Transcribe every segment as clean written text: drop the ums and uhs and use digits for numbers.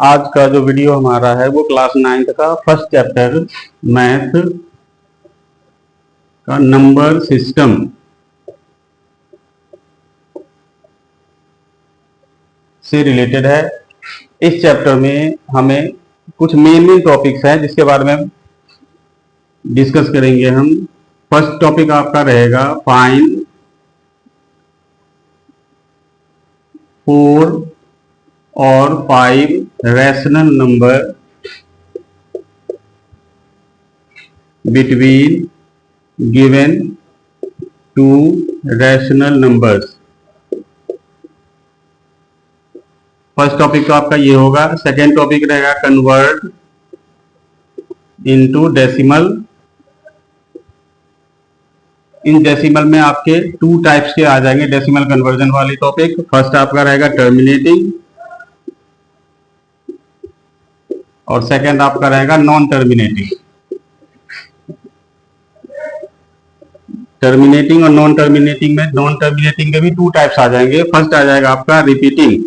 आज का जो वीडियो हमारा है वो क्लास 9th का फर्स्ट चैप्टर मैथ का नंबर सिस्टम से रिलेटेड है। इस चैप्टर में हमें कुछ मेन टॉपिक्स हैं जिसके बारे में डिस्कस करेंगे हम। फर्स्ट टॉपिक आपका रहेगा फाइंड 4 और 5 rational number between given to rational numbers. First topic तो आपका ये होगा। सेकेंड टॉपिक रहेगा convert into decimal. In decimal में आपके 2 टाइप्स के आ जाएंगे डेसिमल कन्वर्जन वाली टॉपिक। फर्स्ट आपका रहेगा टर्मिनेटिंग और सेकेंड आपका रहेगा नॉन टर्मिनेटिंग। टर्मिनेटिंग और नॉन टर्मिनेटिंग के भी 2 टाइप्स आ जाएंगे। फर्स्ट आ जाएगा आपका रिपीटिंग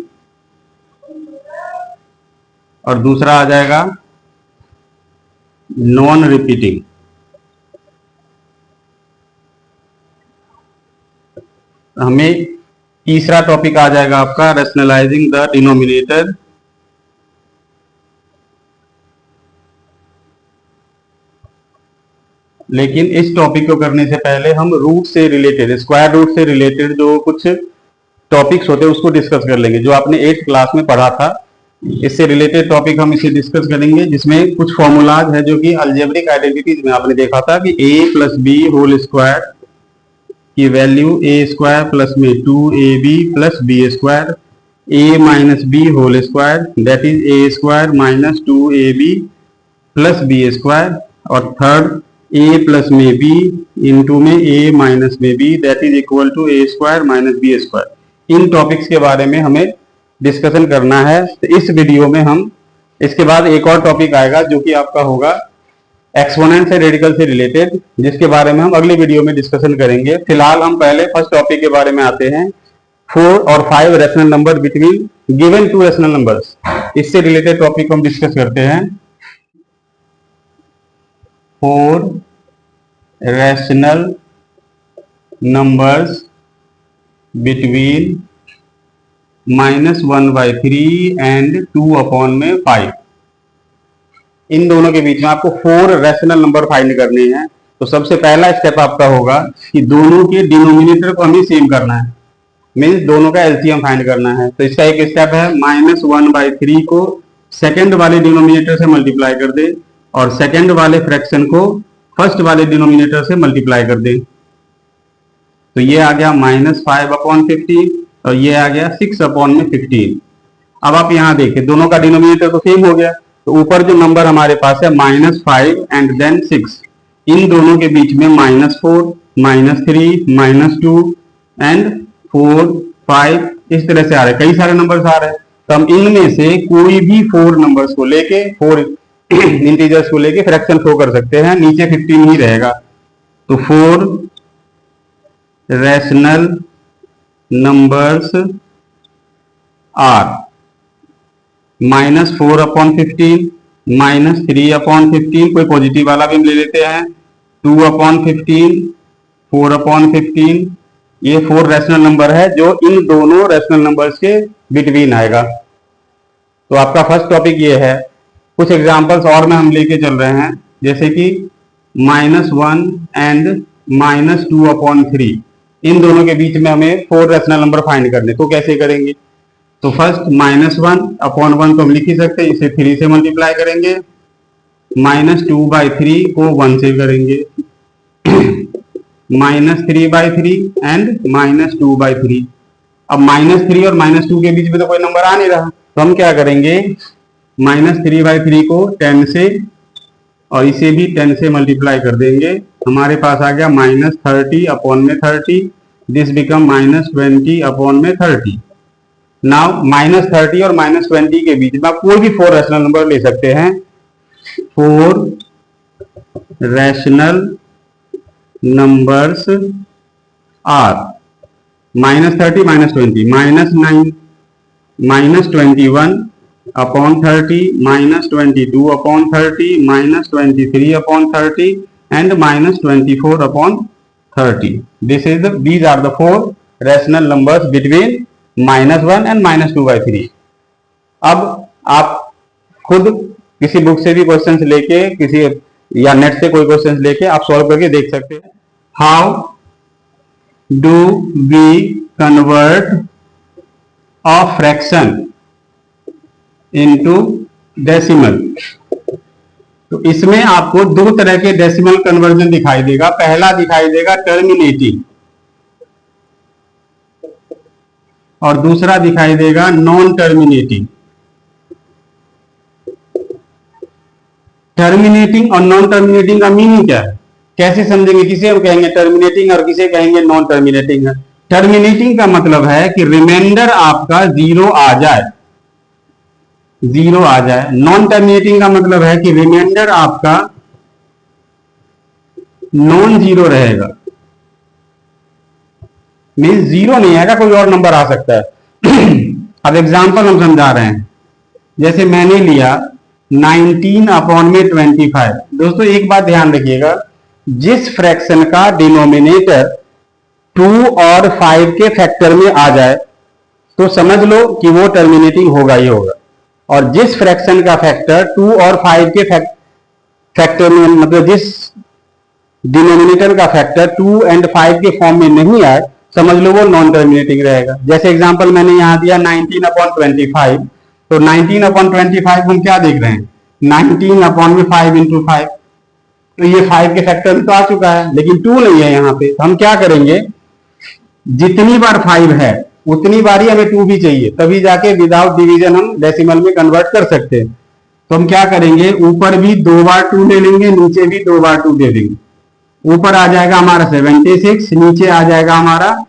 और दूसरा आ जाएगा नॉन रिपीटिंग। हमें तीसरा टॉपिक आ जाएगा आपका रैशनलाइजिंग द डिनोमिनेटर। लेकिन इस टॉपिक को करने से पहले हम रूट से रिलेटेड, स्क्वायर रूट से रिलेटेड जो कुछ टॉपिक्स होते हैं उसको डिस्कस कर लेंगे, जो आपने 8th क्लास में पढ़ा था। इससे रिलेटेड टॉपिक हम इसे डिस्कस करेंगे, जिसमें कुछ फॉर्मूलाज है जो कि अलजेब्रिक आइडेंटिटीज में आपने देखा था कि a plus b whole square की वैल्यू a स्क्वायर प्लस में 2ab plus b square, a minus b whole square that is a square minus 2ab plus b square, और थर्ड a प्लस में b into में a minus में b that is equal to a square minus b square. इन topics के बारे में हमें discussion करना है। तो इस वीडियो में हम इसके बाद एक और टॉपिक आएगा जो कि आपका होगा एक्सपोनेंट से रेडिकल से रिलेटेड, जिसके बारे में हम अगले वीडियो में डिस्कशन करेंगे। फिलहाल हम पहले फर्स्ट टॉपिक के बारे में आते हैं। 4 और 5 rational number between given 2 rational numbers. इससे रिलेटेड टॉपिक हम डिस्कस करते हैं। 4 रैशनल नंबर्स बिटवीन -1/3 एंड 2/5। इन दोनों के बीच में आपको 4 रैशनल नंबर फाइंड करने हैं। तो सबसे पहला स्टेप आपका होगा कि दोनों के डिनोमिनेटर को हमें सेम करना है, मीन्स दोनों का एलसीएम फाइंड करना है। तो इसका एक स्टेप है -1/3 को सेकंड वाले डिनोमिनेटर से मल्टीप्लाई कर दे और सेकंड वाले फ्रैक्शन को फर्स्ट वाले डिनोमिनेटर से मल्टीप्लाई कर दे। तो ये आ गया -5/15 और ये आ गया 6/15। अब आप यहां देखें दोनों का डिनोमिनेटर तो सेम हो गया। तो ऊपर जो नंबर हमारे पास है -5 एंड देन 6, इन दोनों के बीच में -4, -3, -2 एंड 4, 5 इस तरह से आ रहे हैं, कई सारे नंबर्स आ रहे हैं। तो हम इनमें से कोई भी 4 नंबर्स को लेके, 4 इंटीजर्स को लेके फ्रैक्शन शो कर सकते हैं। नीचे 15 ही रहेगा। तो 4 रैशनल नंबर्स आर -4/15, -3/15, कोई पॉजिटिव वाला भी हम ले लेते हैं, 2/15, 4/15। ये 4 रैशनल नंबर है जो इन दोनों रैशनल नंबर्स के बिटवीन आएगा। तो आपका फर्स्ट टॉपिक ये है। कुछ एग्जांपल्स और में हम लेके चल रहे हैं, जैसे कि -1 एंड -2/3। इन दोनों के बीच में हमें 4 रैशनल नंबर फाइंड करने। तो कैसे करेंगे? तो फर्स्ट -1/1 तो हम लिख ही सकते हैं, इसे 3 से मल्टीप्लाई करेंगे। -2/3 को 1 से करेंगे, -3/3 एंड -2/3। अब -3 और -2 के बीच में तो कोई नंबर आ नहीं रहा, तो हम क्या करेंगे, -3/3 को 10 से और इसे भी 10 से मल्टीप्लाई कर देंगे। हमारे पास आ गया -30/30। This become -20/30। नाउ -30 और -20 के बीच में आप कोई भी 4 रैशनल नंबर ले सकते हैं। 4 rational numbers are -30, -20, -9, -21, upon 30 minus 22 upon 30 minus 23 upon 30 and minus 24 upon 30. These are the four rational numbers between -1 and -2/3. अब आप खुद किसी बुक से भी क्वेश्चंस लेके किसी या नेट से कोई क्वेश्चंस लेके आप सॉल्व करके देख सकते हैं. How do we convert a fraction into decimal. तो इसमें आपको दो तरह के डेसिमल कन्वर्जन दिखाई देगा. पहला दिखाई देगा टर्मिनेटिंग और दूसरा दिखाई देगा नॉन टर्मिनेटिंग. टर्मिनेटिंग और नॉन टर्मिनेटिंग का मीनिंग क्या है, कैसे समझेंगे? किसे हम कहेंगे टर्मिनेटिंग और किसे कहेंगे नॉन टर्मिनेटिंग. टर्मिनेटिंग का मतलब है कि रिमाइंडर आपका जीरो आ जाए. नॉन टर्मिनेटिंग का मतलब है कि रिमाइंडर आपका नॉन जीरो रहेगा. मीन्स जीरो नहीं आएगा, कोई और नंबर आ सकता है. अब एग्जांपल हम समझा रहे हैं. जैसे मैंने लिया 19 अपॉन में 25. दोस्तों एक बात ध्यान रखिएगा, जिस फ्रैक्शन का डिनोमिनेटर 2 और 5 के फैक्टर में आ जाए तो समझ लो कि वो टर्मिनेटिंग होगा ही होगा. और जिस फ्रैक्शन का फैक्टर 2 और 5 के फैक्टर में, मतलब जिस डिनोमिनेटर का फैक्टर 2 एंड 5 के फॉर्म में नहीं आए, समझ लो वो नॉन टर्मिनेटिंग रहेगा. जैसे एग्जांपल मैंने यहां दिया 19 अपॉन 25. तो 19 अपॉन 25 हम क्या देख रहे हैं, 19 अपॉन में 5 इंटू 5. तो ये 5 के फैक्टर में तो आ चुका है, लेकिन 2 नहीं है यहाँ पे. तो हम क्या करेंगे, जितनी बार 5 है उतनी बार ही हमें 2 भी चाहिए, तभी जाके विदाउट डिवीजन हम डेसिमल में कन्वर्ट कर सकते हैं. तो हम क्या करेंगे, ऊपर भी 2 बार 2 ले लेंगे, नीचे भी 2 बार 2 दे देंगे. ऊपर आ जाएगा हमारा 76, नीचे आ जाएगा हमारा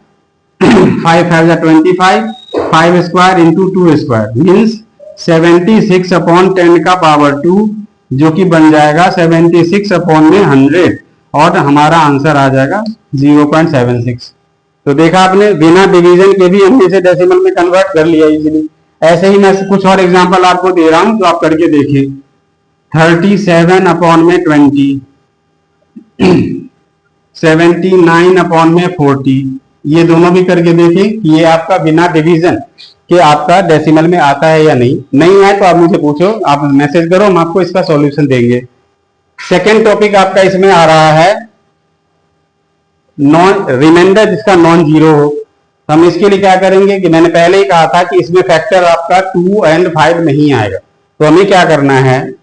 5 5 25, 5 square into 2 square means 76 upon 10 का पावर 2, जो कि बन जाएगा 76 अपॉन में 100 और हमारा आंसर आ जाएगा 0.76. तो देखा आपने, बिना डिवीजन के भी हमने इसे डेसिमल में कन्वर्ट कर लिया इजीली. ऐसे ही मैं कुछ और एग्जांपल आपको दे रहा हूं तो आप करके देखिए. 37 अपॉन में 20, 79 अपॉन में 40. ये दोनों भी करके देखें कि ये आपका बिना डिवीजन के आपका डेसिमल में आता है या नहीं. नहीं आए तो आप मुझे पूछो, आप मैसेज करो, हम आपको इसका सॉल्यूशन देंगे. सेकेंड टॉपिक आपका इसमें आ रहा है नॉन रिमाइंडर जिसका नॉन जीरो हो. हम इसके लिए क्या करेंगे कि मैंने पहले ही कहा था कि इसमें फैक्टर आपका 2 एंड 5 नहीं आएगा. तो हमें क्या करना है,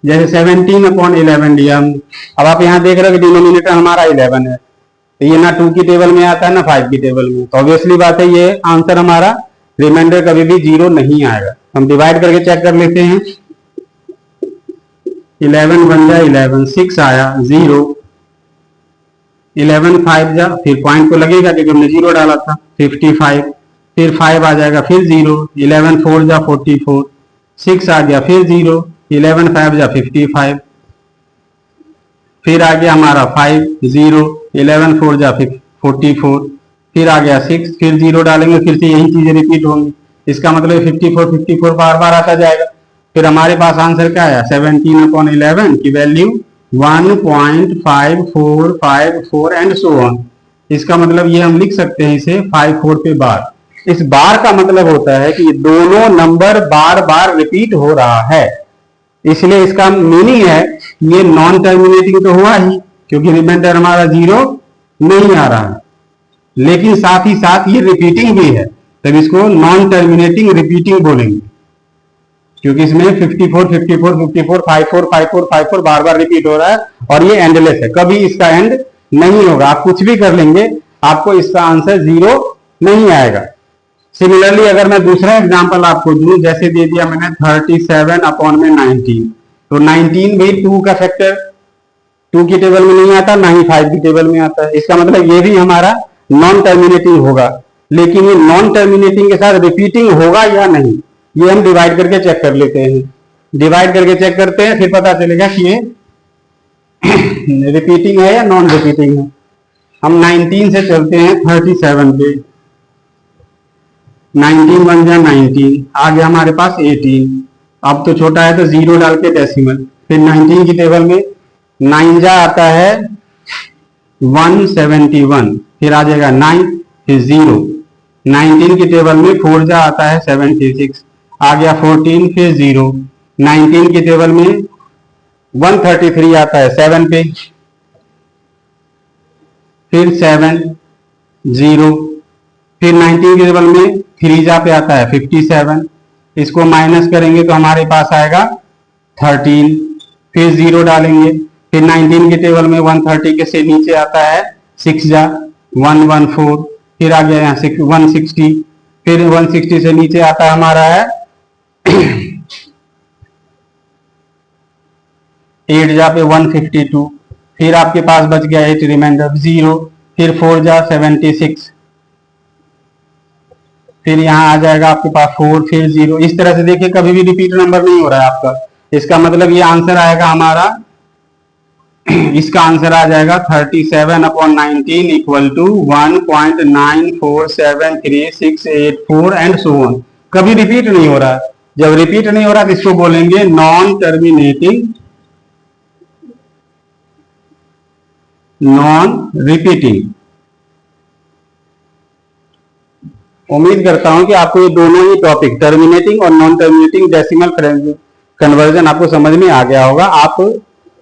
जैसे 17 अपॉन 11 लिया. अब आप यहां देख रहे हो कि डिनोमिनेटर हमारा 11 है, तो ये ना 2 की टेबल में आता है ना 5 की टेबल में. तो ऑब्वियसली बात है ये आंसर हमारा रिमाइंडर कभी भी जीरो नहीं आएगा. हम डिवाइड करके चेक कर लेते हैं. 11 बन जाए 11, 6 आया 0, 11 5 जा, फिर पॉइंट को लगेगा क्योंकि हमने जीरो डाला था, 55, फिर 5 आ जाएगा, फिर 0, 11 4 जा 44, 6 आ गया, फिर 0, 11 5 जा 55, फिर आ गया हमारा 5 0, 11 4 जा 44, फिर आ गया 6, फिर 0 डालेंगे, फिर से यही चीजें रिपीट होंगी. इसका मतलब 54 54 बार बार आता जाएगा. फिर हमारे पास आंसर क्या आया, 17 अपॉन 11 की वैल्यू 1.5454 एंड सो ऑन. इसका मतलब ये हम लिख सकते हैं इसे 54 पे बार. इस बार का मतलब होता है कि दोनों नंबर बार बार रिपीट हो रहा है, इसलिए इसका मीनिंग है ये नॉन टर्मिनेटिंग तो हुआ ही क्योंकि रिमाइंडर हमारा जीरो नहीं आ रहा है, लेकिन साथ ही साथ ये रिपीटिंग भी है, तब इसको नॉन टर्मिनेटिंग रिपीटिंग बोलेंगे क्योंकि इसमें 54 54 54 54 54 54 बार बार रिपीट हो रहा है और ये एंडलेस है, कभी इसका एंड नहीं होगा. आप कुछ भी कर लेंगे आपको इसका आंसर जीरो नहीं आएगा. सिमिलरली अगर मैं दूसरा एग्जांपल आपको दूं, जैसे दे दिया मैंने 37 अपॉन में 19, तो 19 भी 2 का फैक्टर 2 की टेबल में नहीं आता, ना ही 5 की टेबल में आता है. इसका मतलब ये भी हमारा नॉन टर्मिनेटिंग होगा, लेकिन ये नॉन टर्मिनेटिंग के साथ रिपीटिंग होगा या नहीं ये हम डिवाइड करके चेक कर लेते हैं. डिवाइड करके चेक करते हैं, फिर पता चलेगा कि ये रिपीटिंग है या नॉन रिपीटिंग है. हम 19 से चलते हैं 37 पे. 19 1 जा 19, आ गया हमारे पास 18। अब तो छोटा है तो 0 डाल के डेसिमल, फिर 19 की टेबल में 9 जा आता है 171, फिर आ जाएगा 9, फिर 0। 19 की टेबल में 4 जा आता है 76, आ गया 14, फिर 0। 19 की टेबल में 133 आता है 7 पे, फिर 7 0। फिर 19 की टेबल में 3 जा पे आता है 57, इसको माइनस करेंगे तो हमारे पास आएगा 13, फिर 0 डालेंगे। फिर 19 की टेबल में 130 के से नीचे आता है 6 जा 114, फिर आ गया यहाँ 160, फिर 160 से नीचे आता है हमारा है 8 जा पे 152, फिर आपके पास बच गया 8 रिमाइंडर 0, फिर 4 जा 76, फिर यहाँ आ जाएगा आपके पास 4, फिर 0। इस तरह से देखिए कभी भी रिपीट नंबर नहीं हो रहा है आपका। इसका मतलब ये आंसर आएगा हमारा इसका आंसर आ जाएगा 37/19 equal to 1.947368 and so on. कभी रिपीट नहीं हो रहा है। जब रिपीट नहीं हो रहा तो इसको बोलेंगे नॉन रिपीटिंग। उम्मीद करता हूं कि आपको ये दोनों ही टॉपिक टर्मिनेटिंग और नॉन टर्मिनेटिंग डेसिमल कन्वर्जन आपको समझ में आ गया होगा। आप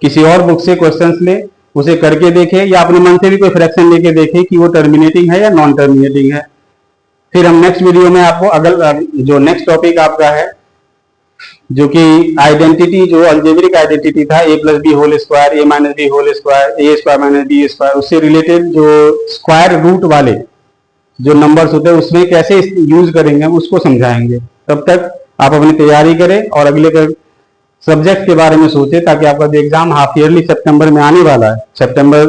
किसी और बुक से क्वेश्चंस ले, उसे करके देखें या अपने मन से भी कोई फ्रैक्शन लेके देखें कि वो टर्मिनेटिंग है या नॉन टर्मिनेटिंग है। फिर हम नेक्स्ट वीडियो में आपको अगर जो नेक्स्ट टॉपिक आपका है जो कि आइडेंटिटी, जो अलजेब्रिक आइडेंटिटी था a + b whole square, a - b whole square, a² - b square, उससे रिलेटेड जो स्क्वायर रूट वाले जो नंबर्स होते हैं उसमें कैसे यूज करेंगे हम उसको समझाएंगे। तब तक आप अपनी तैयारी करें और अगले सब्जेक्ट के बारे में सोचें ताकि आपका जो एग्जाम हाफ ईयरली सितंबर में आने वाला है, सितंबर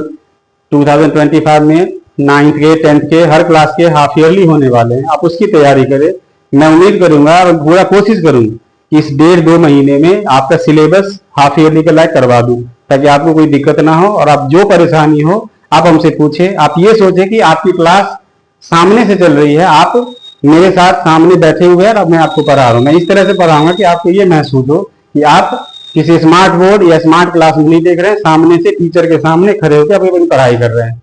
2025 में 9th के 10th के हर क्लास के हाफ ईयरली होने वाले हैं, आप उसकी तैयारी करें। मैं उम्मीद करूंगा और पूरा कोशिश करूंगा कि इस 1.5-2 महीने में आपका सिलेबस हाफ ईयरली का लायक करवा दूं ताकि आपको कोई दिक्कत ना हो और आप जो परेशानी हो आप हमसे पूछें। आप ये सोचें कि आपकी क्लास सामने से चल रही है, आप मेरे साथ सामने बैठे हुए हैं और अब मैं आपको पढ़ा रहा हूँ। मैं इस तरह से पढ़ाऊंगा कि आपको ये महसूस हो कि आप किसी स्मार्ट बोर्ड या स्मार्ट क्लास में नहीं देख रहे हैं, सामने से टीचर के सामने खड़े होकर आप अपनी पढ़ाई कर रहे हैं।